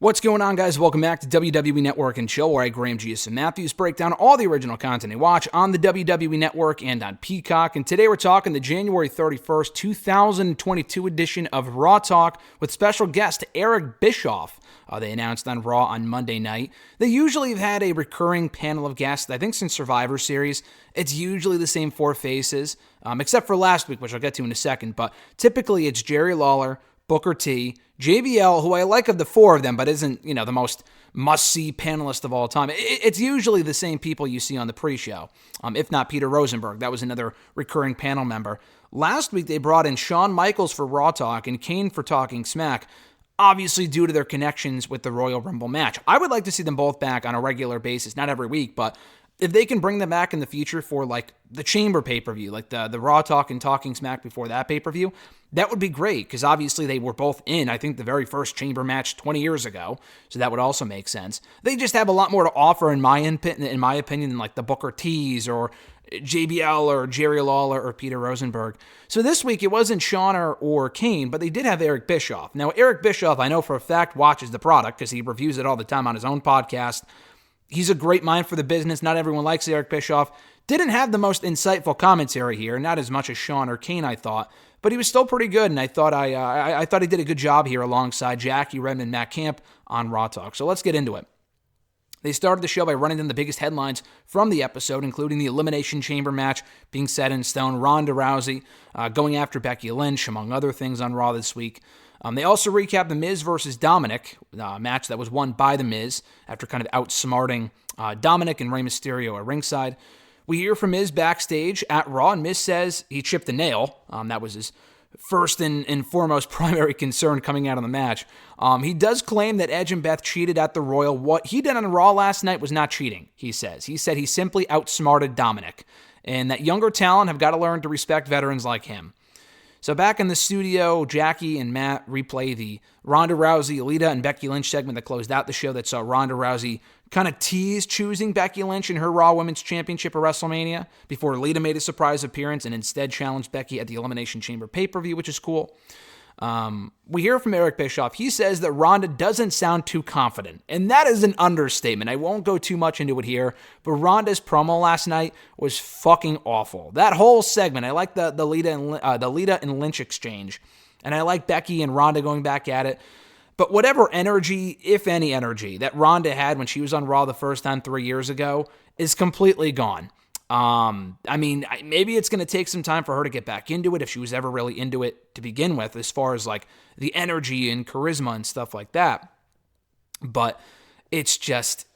What's going on, guys? Welcome back to WWE Network and Chill, where I, Graham G.S. and Matthews, break down all the original content you watch on the WWE Network and on Peacock. And today we're talking the January 31st, 2022 edition of Raw Talk with special guest Eric Bischoff. They announced on Raw on Monday night. They usually have had a recurring panel of guests. I think since Survivor Series, it's usually the same four faces, except for last week, which I'll get to in a second. But typically it's Jerry Lawler, Booker T, JBL, who I like of the four of them, but isn't, the most must-see panelist of all time. It's usually the same people you see on the pre-show, if not Peter Rosenberg. That was another recurring panel member. Last week, they brought in Shawn Michaels for Raw Talk and Kane for Talking Smack, obviously due to their connections with the Royal Rumble match. I would like to see them both back on a regular basis, not every week, but if they can bring them back in the future for like the Chamber pay-per-view, like the Raw Talk and Talking Smack before that pay-per-view, that would be great because obviously they were both in, I think, the very first Chamber match 20 years ago, so that would also make sense. They just have a lot more to offer in my opinion than like the Booker T's or JBL or Jerry Lawler or Peter Rosenberg. So this week it wasn't Shawn or Kane, but they did have Eric Bischoff. Now Eric Bischoff, I know for a fact, watches the product because he reviews it all the time on his own podcast. He's a great mind for the business. Not everyone likes Eric Bischoff. Didn't have the most insightful commentary here, not as much as Shawn or Kane, I thought, but he was still pretty good, and I thought he did a good job here alongside Jackie Redmond, Matt Camp on Raw Talk. So let's get into it. They started the show by running down the biggest headlines from the episode, including the Elimination Chamber match being set in stone, Ronda Rousey going after Becky Lynch, among other things on Raw this week. They also recapped The Miz versus Dominic, a match that was won by The Miz after kind of outsmarting Dominic and Rey Mysterio at ringside. We hear from Miz backstage at Raw, and Miz says he chipped a nail. That was his first and foremost primary concern coming out of the match. He does claim that Edge and Beth cheated at the Royal. What he did on Raw last night was not cheating, he says. He said he simply outsmarted Dominic, and that younger talent have got to learn to respect veterans like him. So back in the studio, Jackie and Matt replay the Ronda Rousey, Alita, and Becky Lynch segment that closed out the show that saw Ronda Rousey kind of tease choosing Becky Lynch in her Raw Women's Championship at WrestleMania before Alita made a surprise appearance and instead challenged Becky at the Elimination Chamber pay-per-view, which is cool. We hear from Eric Bischoff. He says that Ronda doesn't sound too confident, and that is an understatement. I won't go too much into it here, but Ronda's promo last night was fucking awful. That whole segment, I like the Lita and Lynch exchange, and I like Becky and Ronda going back at it. But whatever energy, if any energy, that Ronda had when she was on Raw the first time 3 years ago is completely gone. Maybe it's going to take some time for her to get back into it if she was ever really into it to begin with, as far as like the energy and charisma and stuff like that. But it just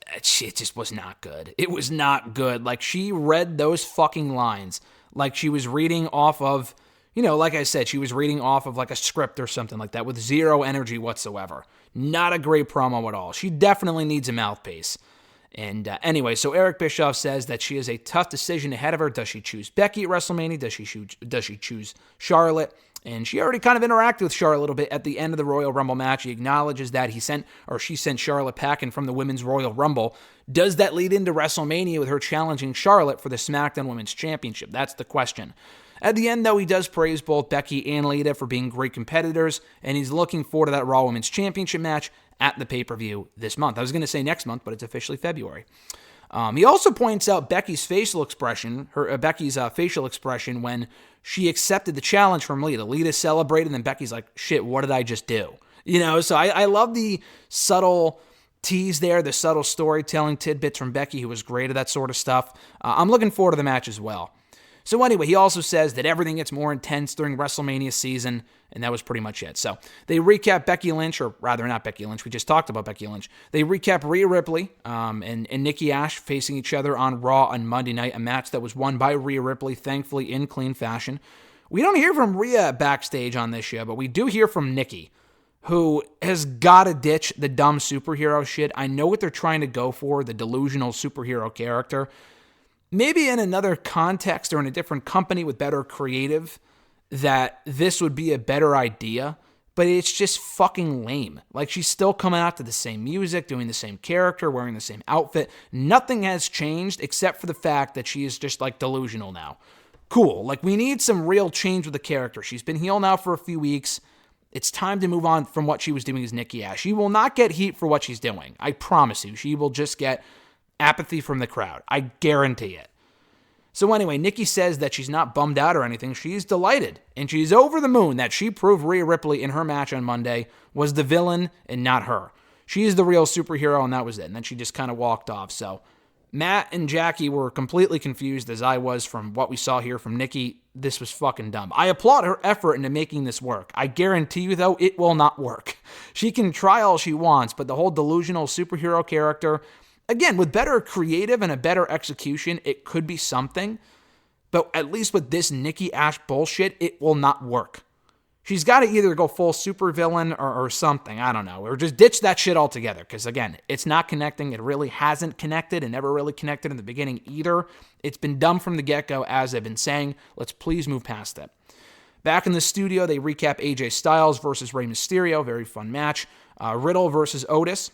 was not good. It was not good. Like, she read those fucking lines like she was reading off of, like I said, she was reading off of like a script or something like that with zero energy whatsoever. Not a great promo at all. She definitely needs a mouthpiece. And anyway, so Eric Bischoff says that she has a tough decision ahead of her. Does she choose Becky at WrestleMania? Does she choose Charlotte? And she already kind of interacted with Charlotte a little bit at the end of the Royal Rumble match. He acknowledges that she sent Charlotte packing from the Women's Royal Rumble. Does that lead into WrestleMania with her challenging Charlotte for the SmackDown Women's Championship? That's the question. At the end, though, he does praise both Becky and Lita for being great competitors, and he's looking forward to that Raw Women's Championship match at the pay-per-view this month. I was going to say next month, but it's officially February. He also points out Becky's facial expression when she accepted the challenge from Lita. Lita celebrated, and then Becky's like, shit, what did I just do? So I love the subtle tease there, the subtle storytelling tidbits from Becky, who was great at that sort of stuff. I'm looking forward to the match as well. So anyway, he also says that everything gets more intense during WrestleMania season, and that was pretty much it. So they recap Becky Lynch, or rather not Becky Lynch, we just talked about Becky Lynch. They recap Rhea Ripley and Nikki Ash facing each other on Raw on Monday night, a match that was won by Rhea Ripley, thankfully in clean fashion. We don't hear from Rhea backstage on this show, but we do hear from Nikki, who has got to ditch the dumb superhero shit. I know what they're trying to go for, the delusional superhero character. Maybe in another context or in a different company with better creative, that this would be a better idea, but it's just fucking lame. Like, she's still coming out to the same music, doing the same character, wearing the same outfit. Nothing has changed except for the fact that she is just like delusional now. Cool. Like, we need some real change with the character. She's been heel now for a few weeks. It's time to move on from what she was doing as Nikki Ash. She will not get heat for what she's doing. I promise you. She will just get apathy from the crowd. I guarantee it. So anyway, Nikki says that she's not bummed out or anything. She's delighted, and she's over the moon that she proved Rhea Ripley in her match on Monday was the villain and not her. She's the real superhero, and that was it. And then she just kind of walked off. So Matt and Jackie were completely confused, as I was from what we saw here from Nikki. This was fucking dumb. I applaud her effort into making this work. I guarantee you, though, it will not work. She can try all she wants, but the whole delusional superhero character, again, with better creative and a better execution, it could be something. But at least with this Nikki Ash bullshit, it will not work. She's got to either go full supervillain or something. I don't know. Or just ditch that shit altogether. Because, again, it's not connecting. It really hasn't connected and never really connected in the beginning either. It's been dumb from the get-go, as I've been saying. Let's please move past it. Back in the studio, they recap AJ Styles versus Rey Mysterio. Very fun match. Riddle versus Otis.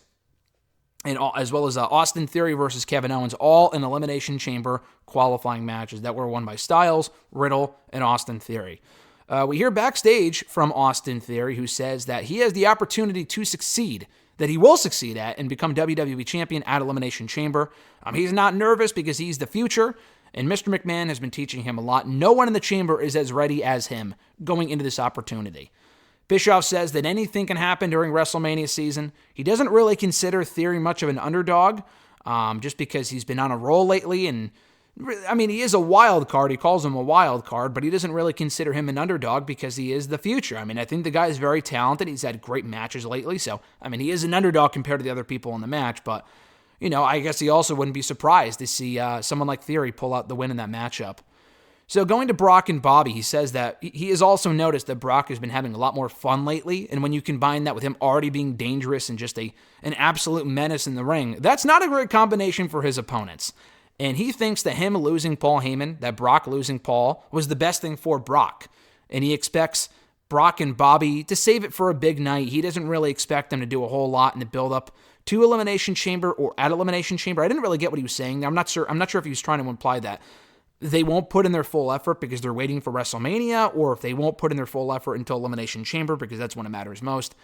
And as well as Austin Theory versus Kevin Owens, all in Elimination Chamber qualifying matches that were won by Styles, Riddle, and Austin Theory. We hear backstage from Austin Theory, who says that he has the opportunity to succeed, that he will succeed at, and become WWE Champion at Elimination Chamber. He's not nervous because he's the future, and Mr. McMahon has been teaching him a lot. No one in the chamber is as ready as him going into this opportunity. Bischoff says that anything can happen during WrestleMania season. He doesn't really consider Theory much of an underdog, just because he's been on a roll lately, and he is a wild card. He calls him a wild card, but he doesn't really consider him an underdog because he is the future. I think the guy is very talented. He's had great matches lately, so, he is an underdog compared to the other people in the match, but, I guess he also wouldn't be surprised to see someone like Theory pull out the win in that matchup. So going to Brock and Bobby, he says that he has also noticed that Brock has been having a lot more fun lately, and when you combine that with him already being dangerous and just an absolute menace in the ring, that's not a great combination for his opponents. And he thinks that him losing Paul Heyman, that Brock losing Paul, was the best thing for Brock. And he expects Brock and Bobby to save it for a big night. He doesn't really expect them to do a whole lot in the build-up to Elimination Chamber or at Elimination Chamber. I didn't really get what he was saying there. I'm not sure if he was trying to imply that they won't put in their full effort because they're waiting for WrestleMania, or if they won't put in their full effort until Elimination Chamber because that's when it matters most.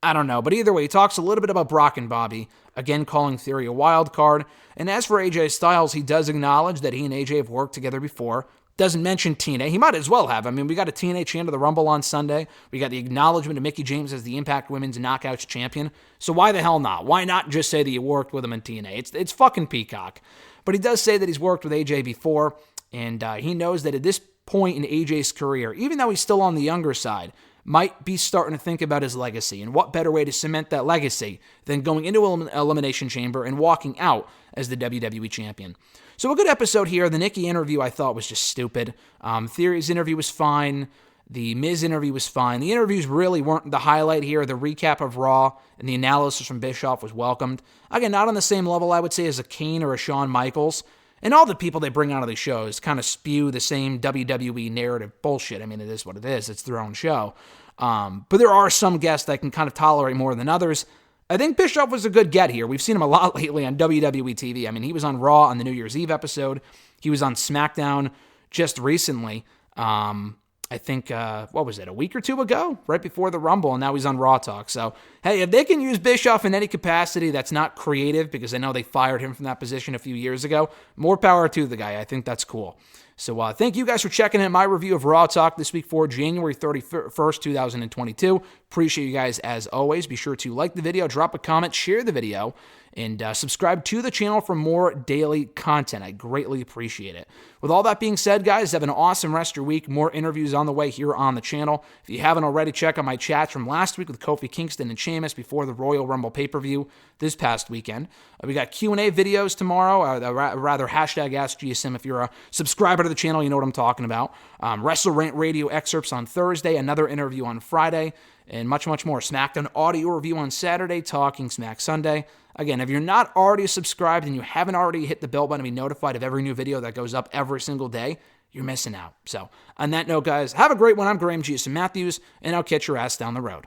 I don't know, but either way, he talks a little bit about Brock and Bobby, again calling Theory a wild card. And as for AJ Styles, he does acknowledge that he and AJ have worked together before. Doesn't mention TNA. He might as well have. We got a TNA Champ of the Rumble on Sunday. We got the acknowledgement of Mickie James as the Impact Women's Knockouts Champion. So why the hell not? Why not just say that you worked with him in TNA? It's fucking Peacock. But he does say that he's worked with AJ before, and he knows that at this point in AJ's career, even though he's still on the younger side, might be starting to think about his legacy. And what better way to cement that legacy than going into an Elimination Chamber and walking out as the WWE Champion. So a good episode here. The Nikki interview I thought was just stupid. Theory's interview was fine. The Miz interview was fine. The interviews really weren't the highlight here. The recap of Raw and the analysis from Bischoff was welcomed. Again, not on the same level, I would say, as a Kane or a Shawn Michaels. And all the people they bring out of these shows kind of spew the same WWE narrative bullshit. It is what it is. It's their own show. But there are some guests that can kind of tolerate more than others. I think Bischoff was a good get here. We've seen him a lot lately on WWE TV. He was on Raw on the New Year's Eve episode. He was on SmackDown just recently. I think, what was it, a week or two ago? Right before the Rumble, and now he's on Raw Talk. So, hey, if they can use Bischoff in any capacity that's not creative, because I know they fired him from that position a few years ago, more power to the guy. I think that's cool. So thank you guys for checking in my review of Raw Talk this week for January 31st, 2022. Appreciate you guys as always. Be sure to like the video, drop a comment, share the video, and subscribe to the channel for more daily content. I greatly appreciate it. With all that being said, guys, have an awesome rest of your week. More interviews on the way here on the channel. If you haven't already, check out my chats from last week with Kofi Kingston and Sheamus before the Royal Rumble pay-per-view this past weekend. We got Q&A videos tomorrow, rather hashtag AskGSM if you're a subscriber to the channel, you know what I'm talking about. WrestleRant radio excerpts on Thursday, another interview on Friday, and much, much more. SmackDown audio review on Saturday, Talking Smack Sunday. Again, if you're not already subscribed and you haven't already hit the bell button to be notified of every new video that goes up every single day, you're missing out. So, on that note, guys, have a great one. I'm Graham GSM Matthews, and I'll catch your ass down the road.